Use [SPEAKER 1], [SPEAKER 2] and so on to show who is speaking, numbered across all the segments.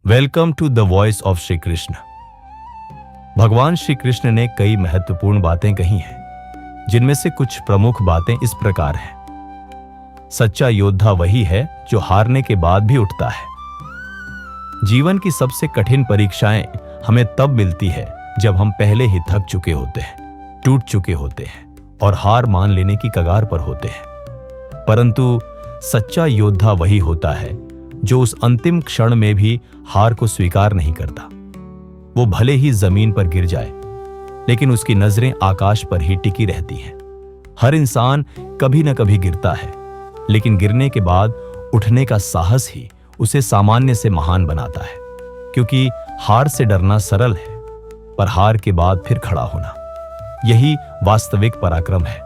[SPEAKER 1] Welcome to the voice of Shri Krishna. भगवान श्री कृष्ण ने कई महत्वपूर्ण बातें कही हैं, जिनमें से कुछ प्रमुख बातें इस प्रकार हैं। सच्चा योद्धा वही है जो हारने के बाद भी उठता है। जीवन की सबसे कठिन परीक्षाएं हमें तब मिलती है जब हम पहले ही थक चुके होते हैं, टूट चुके होते हैं और हार मान लेने की कगार पर होते हैं। परंतु सच्चा योद्धा वही होता है जो उस अंतिम क्षण में भी हार को स्वीकार नहीं करता। वो भले ही जमीन पर गिर जाए, लेकिन उसकी नजरें आकाश पर ही टिकी रहती हैं। हर इंसान कभी न कभी गिरता है, लेकिन गिरने के बाद उठने का साहस ही उसे सामान्य से महान बनाता है। क्योंकि हार से डरना सरल है, पर हार के बाद फिर खड़ा होना, यही वास्तविक पराक्रम है।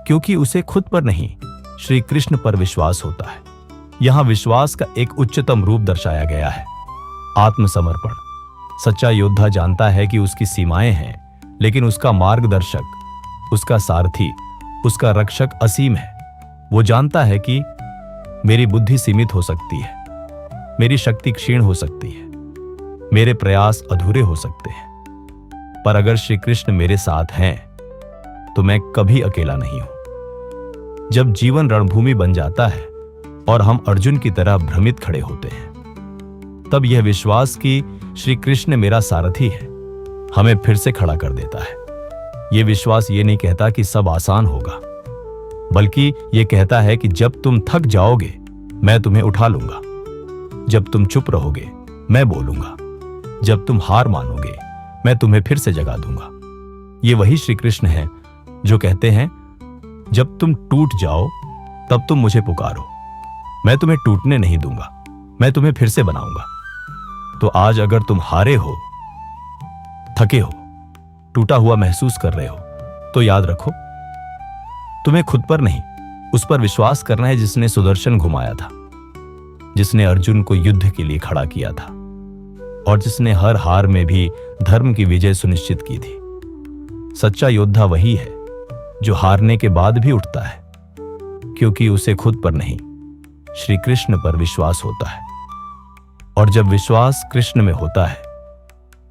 [SPEAKER 1] क्योंकि उसे खुद पर नहीं, श्री कृष्ण पर विश्वास होता है। यहां विश्वास का एक उच्चतम रूप दर्शाया गया है, आत्मसमर्पण। सच्चा योद्धा जानता है कि उसकी सीमाएं हैं, लेकिन उसका मार्गदर्शक, उसका सारथी, उसका रक्षक असीम है। वो जानता है कि मेरी बुद्धि सीमित हो सकती है, मेरी शक्ति क्षीण हो सकती है, मेरे प्रयास अधूरे हो सकते हैं, पर अगर श्री कृष्ण मेरे साथ हैं तो मैं कभी अकेला नहीं हूं। जब जीवन रणभूमि बन जाता है और हम अर्जुन की तरह भ्रमित खड़े होते हैं, तब यह विश्वास कि श्री कृष्ण मेरा सारथी है हमें फिर से खड़ा कर देता है। यह विश्वास ये नहीं कहता कि सब आसान होगा, बल्कि यह कहता है कि जब तुम थक जाओगे मैं तुम्हें उठा लूंगा, जब तुम चुप रहोगे मैं बोलूंगा, जब तुम हार मानोगे मैं तुम्हें फिर से जगा दूंगा। ये वही श्री कृष्ण है जो कहते हैं, जब तुम टूट जाओ तब तुम मुझे पुकारो, मैं तुम्हें टूटने नहीं दूंगा, मैं तुम्हें फिर से बनाऊंगा। तो आज अगर तुम हारे हो, थके हो, टूटा हुआ महसूस कर रहे हो, तो याद रखो, तुम्हें खुद पर नहीं, उस पर विश्वास करना है जिसने सुदर्शन घुमाया था, जिसने अर्जुन को युद्ध के लिए खड़ा किया था और जिसने हर हार में भी धर्म की विजय सुनिश्चित की थी। सच्चा योद्धा वही है जो हारने के बाद भी उठता है, क्योंकि उसे खुद पर नहीं, श्री कृष्ण पर विश्वास होता है। और जब विश्वास कृष्ण में होता है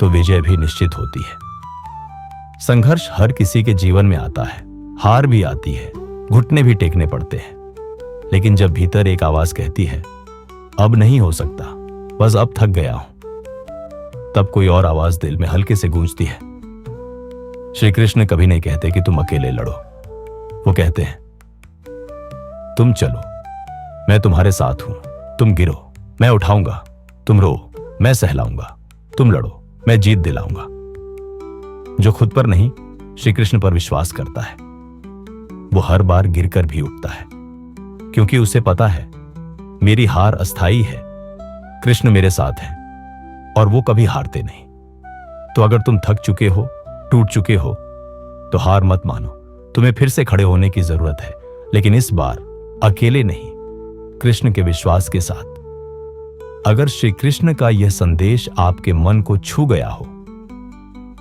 [SPEAKER 1] तो विजय भी निश्चित होती है। संघर्ष हर किसी के जीवन में आता है, हार भी आती है, घुटने भी टेकने पड़ते हैं, लेकिन जब भीतर एक आवाज कहती है अब नहीं हो सकता, बस अब थक गया हूं, तब कोई और आवाज दिल में हल्के से गूंजती है। श्री कृष्ण कभी नहीं कहते कि तुम अकेले लड़ो, वो कहते हैं तुम चलो, मैं तुम्हारे साथ हूं, तुम गिरो मैं उठाऊंगा, तुम रो मैं सहलाऊंगा, तुम लड़ो मैं जीत दिलाऊंगा। जो खुद पर नहीं, श्री कृष्ण पर विश्वास करता है, वो हर बार गिरकर भी उठता है, क्योंकि उसे पता है मेरी हार अस्थाई है, कृष्ण मेरे साथ है और वो कभी हारते नहीं। तो अगर तुम थक चुके हो, टूट चुके हो, तो हार मत मानो, तुम्हें फिर से खड़े होने की जरूरत है, लेकिन इस बार अकेले नहीं, कृष्ण के विश्वास के साथ। अगर श्री कृष्ण का यह संदेश आपके मन को छू गया हो,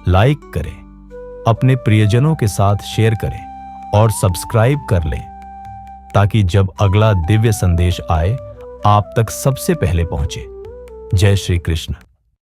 [SPEAKER 1] लाइक करें, अपने प्रियजनों के साथ शेयर करें और सब्सक्राइब कर लें, ताकि जब अगला दिव्य संदेश आए आप तक सबसे पहले पहुंचे। जय श्री कृष्ण।